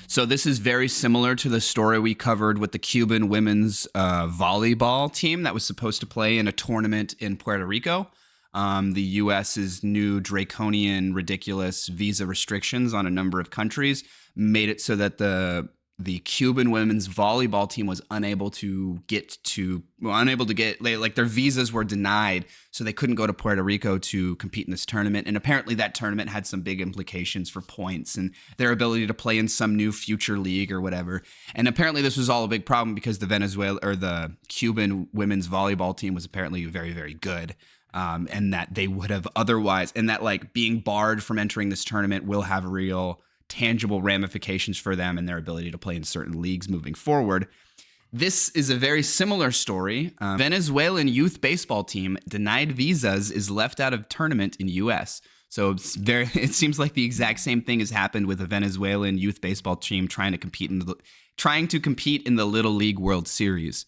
So this is very similar to the story we covered with the Cuban women's volleyball team that was supposed to play in a tournament in Puerto Rico. The U.S.'s new draconian, ridiculous visa restrictions on a number of countries made it so that the Cuban women's volleyball team was unable to get their visas were denied, so they couldn't go to Puerto Rico to compete in this tournament. And apparently that tournament had some big implications for points and their ability to play in some new future league or whatever. And apparently this was all a big problem because the Cuban women's volleyball team was apparently very, very good. And that they would have otherwise, and that like being barred from entering this tournament will have real tangible ramifications for them and their ability to play in certain leagues moving forward. This is a very similar story. Venezuelan youth baseball team denied visas is left out of tournament in U.S. So it seems like the exact same thing has happened with a Venezuelan youth baseball team trying to compete in the Little League World Series.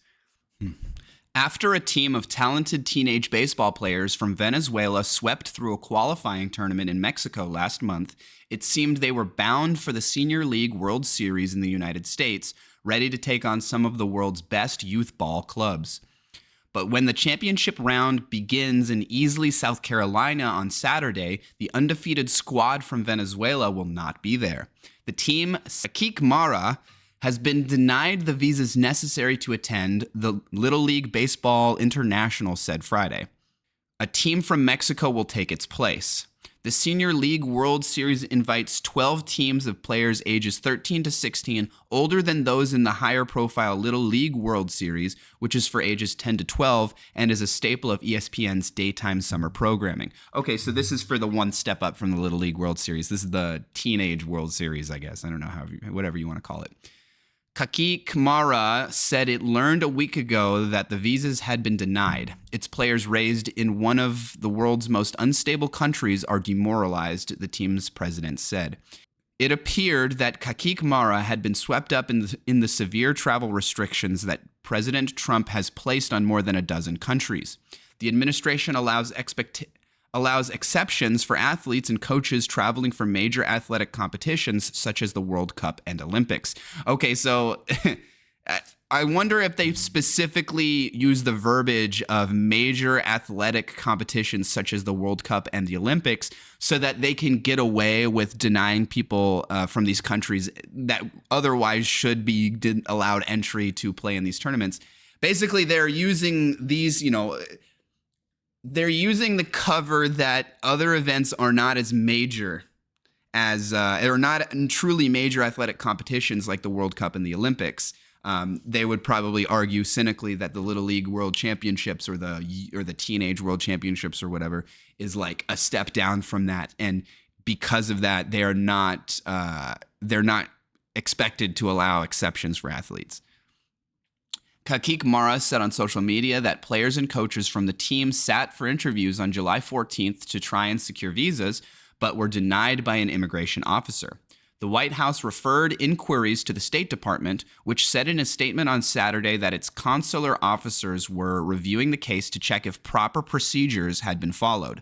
After a team of talented teenage baseball players from Venezuela swept through a qualifying tournament in Mexico last month, it seemed they were bound for the Senior League World Series in the United States, ready to take on some of the world's best youth ball clubs. But when the championship round begins in Easley, South Carolina on Saturday, the undefeated squad from Venezuela will not be there. The team, Sakik Mara, has been denied the visas necessary to attend, the Little League Baseball International said Friday. A team from Mexico will take its place. The Senior League World Series invites 12 teams of players ages 13 to 16, older than those in the higher-profile Little League World Series, which is for ages 10 to 12 and is a staple of ESPN's daytime summer programming. Okay, so this is for the one step up from the Little League World Series. This is the Teenage World Series, I guess. I don't know, whatever you want to call it. Kaki Kamara said it learned a week ago that the visas had been denied. Its players raised in one of the world's most unstable countries are demoralized, the team's president said. It appeared that Kaki Kamara had been swept up in the severe travel restrictions that President Trump has placed on more than a dozen countries. The administration allows exceptions for athletes and coaches traveling for major athletic competitions such as the World Cup and Olympics. Okay, so I wonder if they specifically use the verbiage of major athletic competitions such as the World Cup and the Olympics so that they can get away with denying people from these countries that otherwise should be allowed entry to play in these tournaments. Basically, they're using these, they're using the cover that other events are not as major as, or not truly major athletic competitions like the World Cup and the Olympics. They would probably argue cynically that the Little League World Championships or the Teenage World Championships or whatever is like a step down from that. And because of that, they're not expected to allow exceptions for athletes. Kakik Mara said on social media that players and coaches from the team sat for interviews on July 14th to try and secure visas, but were denied by an immigration officer. The White House referred inquiries to the State Department, which said in a statement on Saturday that its consular officers were reviewing the case to check if proper procedures had been followed.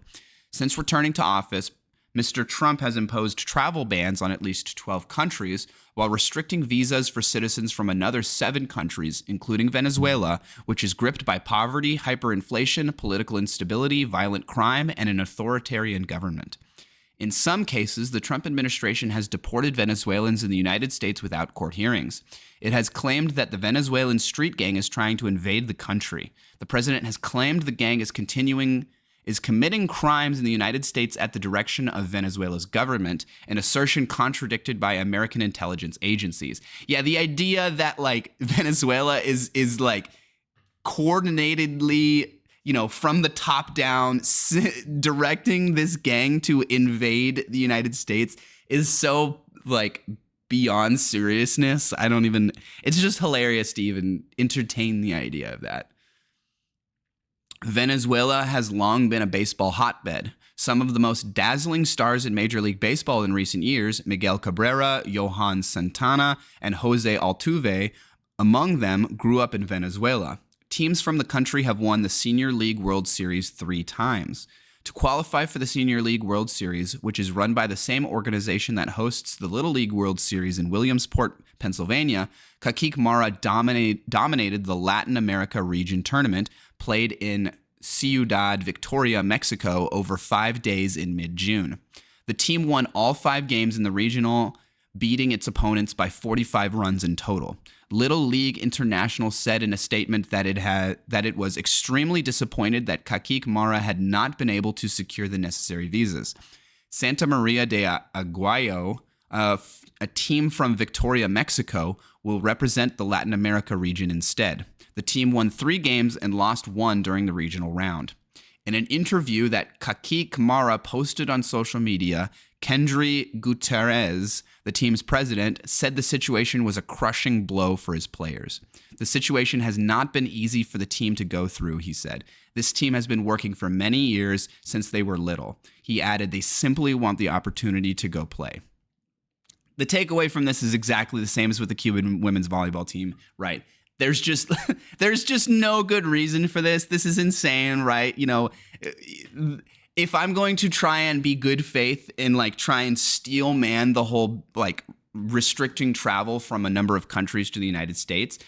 Since returning to office, Mr. Trump has imposed travel bans on at least 12 countries while restricting visas for citizens from another 7 countries, including Venezuela, which is gripped by poverty, hyperinflation, political instability, violent crime, and an authoritarian government. In some cases, the Trump administration has deported Venezuelans in the United States without court hearings. It has claimed that the Venezuelan street gang is trying to invade the country. The president has claimed the gang is committing crimes in the United States at the direction of Venezuela's government, an assertion contradicted by American intelligence agencies. Yeah, the idea that like Venezuela is like coordinatedly, from the top down directing this gang to invade the United States is so like beyond seriousness. It's just hilarious to even entertain the idea of that. Venezuela has long been a baseball hotbed. Some of the most dazzling stars in Major League Baseball in recent years, Miguel Cabrera, Johan Santana, and Jose Altuve, among them, grew up in Venezuela. Teams from the country have won the Senior League World Series 3 times. To qualify for the Senior League World Series, which is run by the same organization that hosts the Little League World Series in Williamsport, Pennsylvania, Kakik Mara dominated the Latin America region tournament played in Ciudad Victoria, Mexico, over 5 days in mid-June. The team won all 5 games in the regional, beating its opponents by 45 runs in total. Little League International said in a statement that it was extremely disappointed that Kakik Mara had not been able to secure the necessary visas. Santa Maria de Aguayo, a team from Victoria, Mexico, will represent the Latin America region instead. The team won 3 games and lost 1 during the regional round. In an interview that Kakik Mara posted on social media, Kendry Gutierrez, the team's president, said the situation was a crushing blow for his players. The situation has not been easy for the team to go through, he said. This team has been working for many years since they were little. He added they simply want the opportunity to go play. The takeaway from this is exactly the same as with the Cuban women's volleyball team, right? There's just no good reason for this. This is insane, right? You know, if I'm going to try and be good faith and like try and steel man the whole like restricting travel from a number of countries to the United States,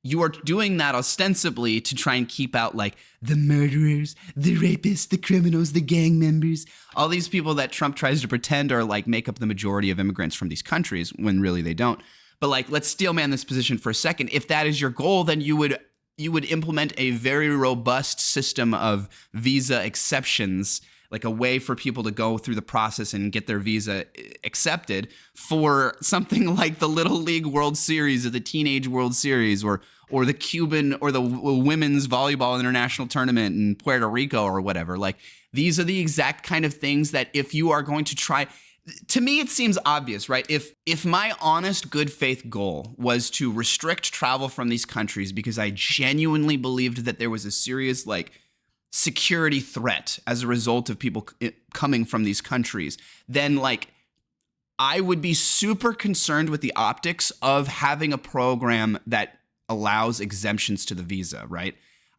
you are doing that ostensibly to try and keep out like the murderers, the rapists, the criminals, the gang members, all these people that Trump tries to pretend are like make up the majority of immigrants from these countries when really they don't. But like, let's steel man this position for a second. If that is your goal, then you would implement a very robust system of visa exceptions, like a way for people to go through the process and get their visa accepted for something like the Little League World Series or the Teenage World Series or the Cuban or the Women's Volleyball International Tournament in Puerto Rico or whatever. Like, these are the exact kind of things that if you are going to try, to me, it seems obvious, right? If my honest good faith goal was to restrict travel from these countries because I genuinely believed that there was a serious like security threat as a result of people coming from these countries, then like I would be super concerned with the optics of having a program that allows exemptions to the visa, right?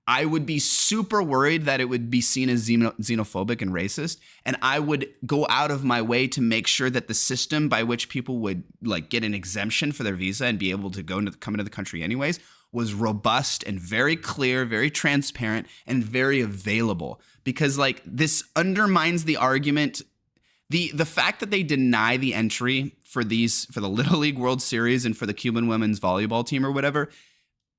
I would be super worried that it would be seen as xenophobic and racist. And I would go out of my way to make sure that the system by which people would like get an exemption for their visa and be able to come into the country anyways was robust and very clear, very transparent, and very available. Because like this undermines the argument. The fact that they deny the entry for the Little League World Series and for the Cuban women's volleyball team or whatever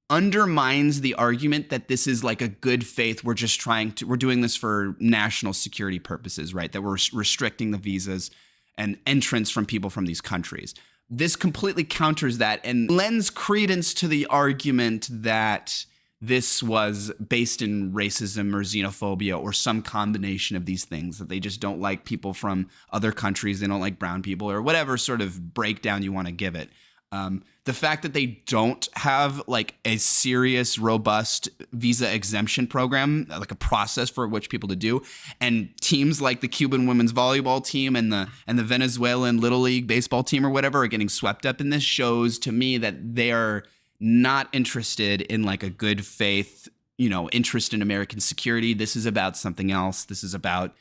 undermines the argument that this is like a good faith. We're doing this for national security purposes, right? That we're restricting the visas and entrance from people from these countries. This completely counters that and lends credence to the argument that this was based in racism or xenophobia or some combination of these things, that they just don't like people from other countries. They don't like brown people or whatever sort of breakdown you want to give it. The fact that they don't have like a serious, robust visa exemption program, like a process for which people to do, and teams like the Cuban women's volleyball team and the Venezuelan Little League baseball team or whatever are getting swept up in this shows to me that they are not interested in like a good faith, interest in American security. This is about something else. This is about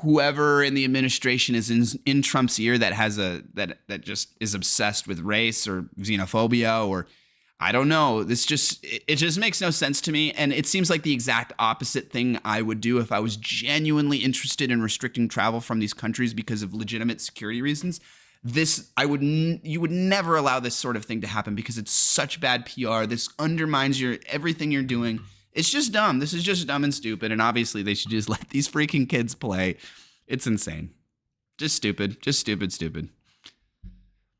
whoever in the administration is in Trump's ear that has that just is obsessed with race or xenophobia or I don't know. It just makes no sense to me. And it seems like the exact opposite thing I would do if I was genuinely interested in restricting travel from these countries because of legitimate security reasons. You would never allow this sort of thing to happen because it's such bad PR. This undermines everything you're doing. It's just dumb. This is just dumb and stupid. And obviously they should just let these freaking kids play. It's insane. Just stupid. Just stupid.